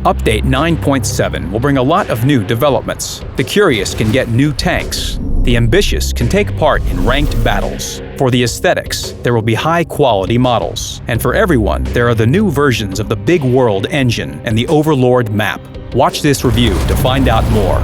Update 9.7 will bring a lot of new developments. The curious can get new tanks. The ambitious can take part in ranked battles. For the aesthetics, there will be high-quality models. And for everyone, there are the new versions of the Big World engine and the Overlord map. Watch this review to find out more.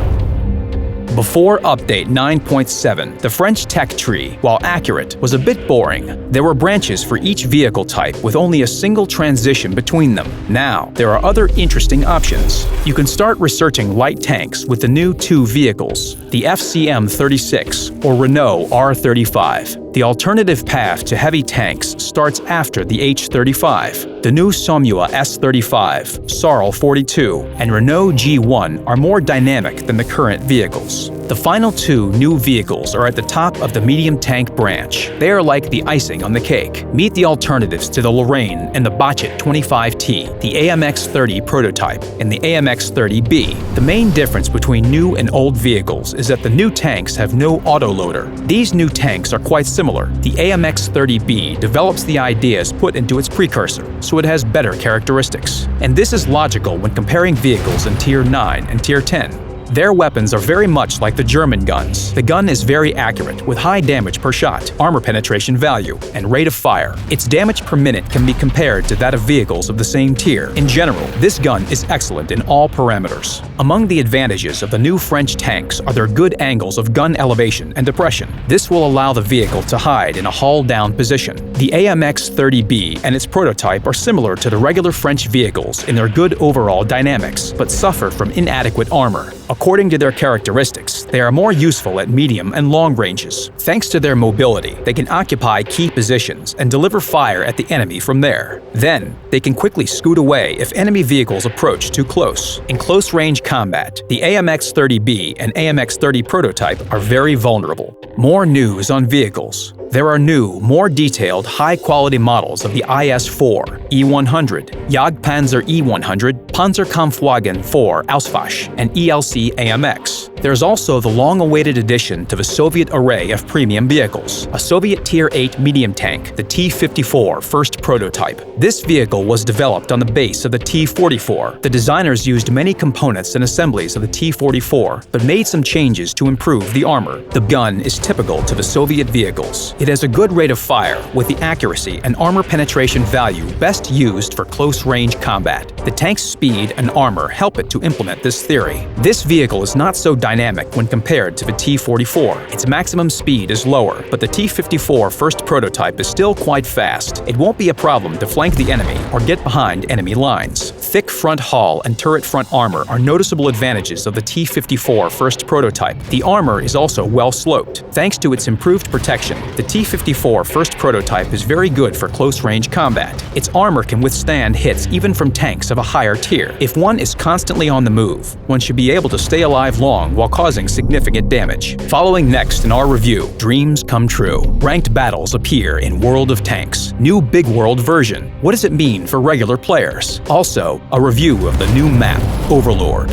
Before Update 9.7, the French tech tree, while accurate, was a bit boring. There were branches for each vehicle type with only a single transition between them. Now, there are other interesting options. You can start researching light tanks with the new two vehicles, the FCM-36 or Renault R35. The alternative path to heavy tanks starts after the H-35. The new Somua S-35, Sarl 42, and Renault G1 are more dynamic than the current vehicles. The final two new vehicles are at the top of the medium tank branch. They are like the icing on the cake. Meet the alternatives to the Lorraine and the Bochet 25T, the AMX-30 prototype, and the AMX-30B. The main difference between new and old vehicles is that the new tanks have no autoloader. These new tanks are quite similar. The AMX-30B develops the ideas put into its precursor, so it has better characteristics. And this is logical when comparing vehicles in Tier 9 and Tier 10. Their weapons are very much like the German guns. The gun is very accurate, with high damage per shot, armor penetration value, and rate of fire. Its damage per minute can be compared to that of vehicles of the same tier. In general, this gun is excellent in all parameters. Among the advantages of the new French tanks are their good angles of gun elevation and depression. This will allow the vehicle to hide in a hull-down position. The AMX-30B and its prototype are similar to the regular French vehicles in their good overall dynamics, but suffer from inadequate armor. According to their characteristics, they are more useful at medium and long ranges. Thanks to their mobility, they can occupy key positions and deliver fire at the enemy from there. Then, they can quickly scoot away if enemy vehicles approach too close. In close-range combat, the AMX-30B and AMX-30 prototype are very vulnerable. More news on vehicles. There are new, more detailed, high-quality models of the IS-4, E-100, Jagdpanzer E-100, Panzerkampfwagen 4 Auswahl, and ELC AMX. There's also the long-awaited addition to the Soviet array of premium vehicles, a Soviet Tier 8 medium tank, the T-54 first prototype. This vehicle was developed on the base of the T-44. The designers used many components and assemblies of the T-44, but made some changes to improve the armor. The gun is typical to the Soviet vehicles. It has a good rate of fire, with the accuracy and armor penetration value best used for close-range combat. The tank's speed and armor help it to implement this theory. This vehicle is not so dynamic when compared to the T-44. Its maximum speed is lower, but the T-54 first prototype is still quite fast. It won't be a problem to flank the enemy or get behind enemy lines. Thick front hull and turret front armor are noticeable advantages of the T-54 first prototype. The armor is also well sloped. Thanks to its improved protection, the T-54 first prototype is very good for close-range combat. Its armor can withstand hits even from tanks of a higher tier. If one is constantly on the move, one should be able to stay alive long while causing significant damage. Following next in our review, dreams come true. Ranked battles appear in World of Tanks. New Big World version. What does it mean for regular players? Also, a review of the new map, Overlord.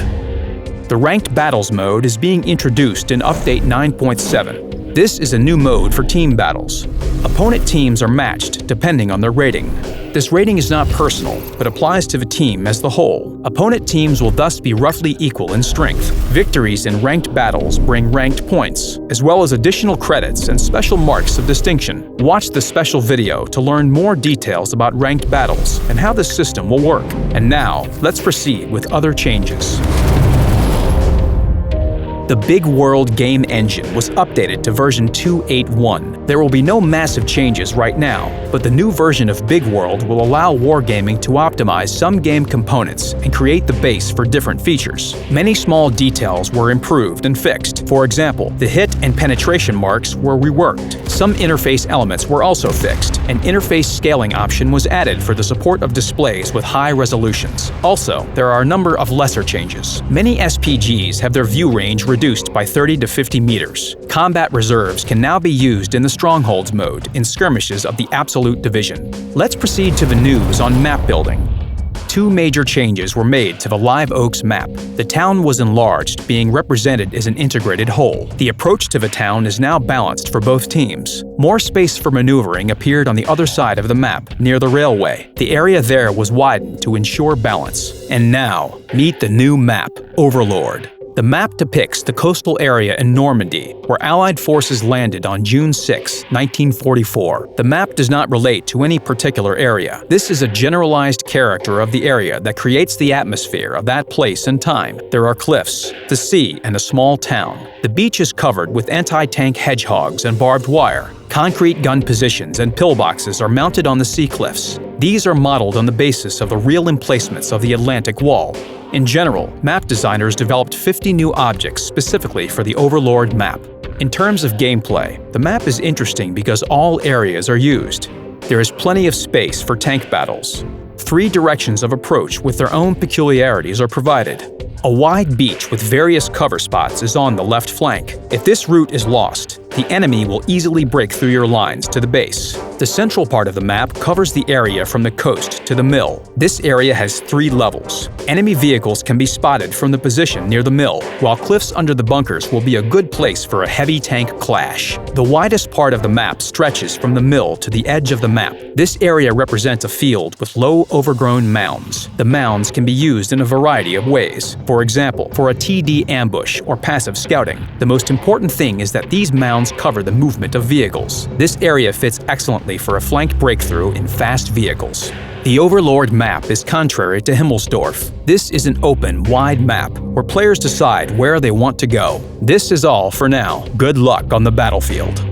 The Ranked Battles mode is being introduced in Update 9.7. This is a new mode for team battles. Opponent teams are matched depending on their rating. This rating is not personal, but applies to the team as the whole. Opponent teams will thus be roughly equal in strength. Victories in ranked battles bring ranked points, as well as additional credits and special marks of distinction. Watch the special video to learn more details about ranked battles and how this system will work. And now, let's proceed with other changes. The Big World game engine was updated to version 2.8.1. There will be no massive changes right now, but the new version of Big World will allow wargaming to optimize some game components and create the base for different features. Many small details were improved and fixed. For example, the hit and penetration marks were reworked. Some interface elements were also fixed. An interface scaling option was added for the support of displays with high resolutions. Also, there are a number of lesser changes. Many SPGs have their view range reduced by 30 to 50 meters. Combat reserves can now be used in the Strongholds mode in skirmishes of the Absolute Division. Let's proceed to the news on map building. two major changes were made to the Live Oaks map. The town was enlarged, being represented as an integrated whole. The approach to the town is now balanced for both teams. More space for maneuvering appeared on the other side of the map, near the railway. The area there was widened to ensure balance. And now, meet the new map, Overlord. The map depicts the coastal area in Normandy, where Allied forces landed on June 6, 1944. The map does not relate to any particular area. This is a generalized character of the area that creates the atmosphere of that place and time. There are cliffs, the sea, and a small town. The beach is covered with anti-tank hedgehogs and barbed wire. Concrete gun positions and pillboxes are mounted on the sea cliffs. These are modeled on the basis of the real emplacements of the Atlantic Wall. In general, map designers developed 50 new objects specifically for the Overlord map. In terms of gameplay, the map is interesting because all areas are used. There is plenty of space for tank battles. 3 directions of approach with their own peculiarities are provided. A wide beach with various cover spots is on the left flank. If this route is lost, the enemy will easily break through your lines to the base. The central part of the map covers the area from the coast to the mill. This area has 3 levels. Enemy vehicles can be spotted from the position near the mill, while cliffs under the bunkers will be a good place for a heavy tank clash. The widest part of the map stretches from the mill to the edge of the map. This area represents a field with low, overgrown mounds. The mounds can be used in a variety of ways. For example, for a TD ambush or passive scouting. The most important thing is that these mounds cover the movement of vehicles. This area fits excellently for a flank breakthrough in fast vehicles. The Overlord map is contrary to Himmelsdorf. This is an open, wide map where players decide where they want to go. This is all for now. Good luck on the battlefield.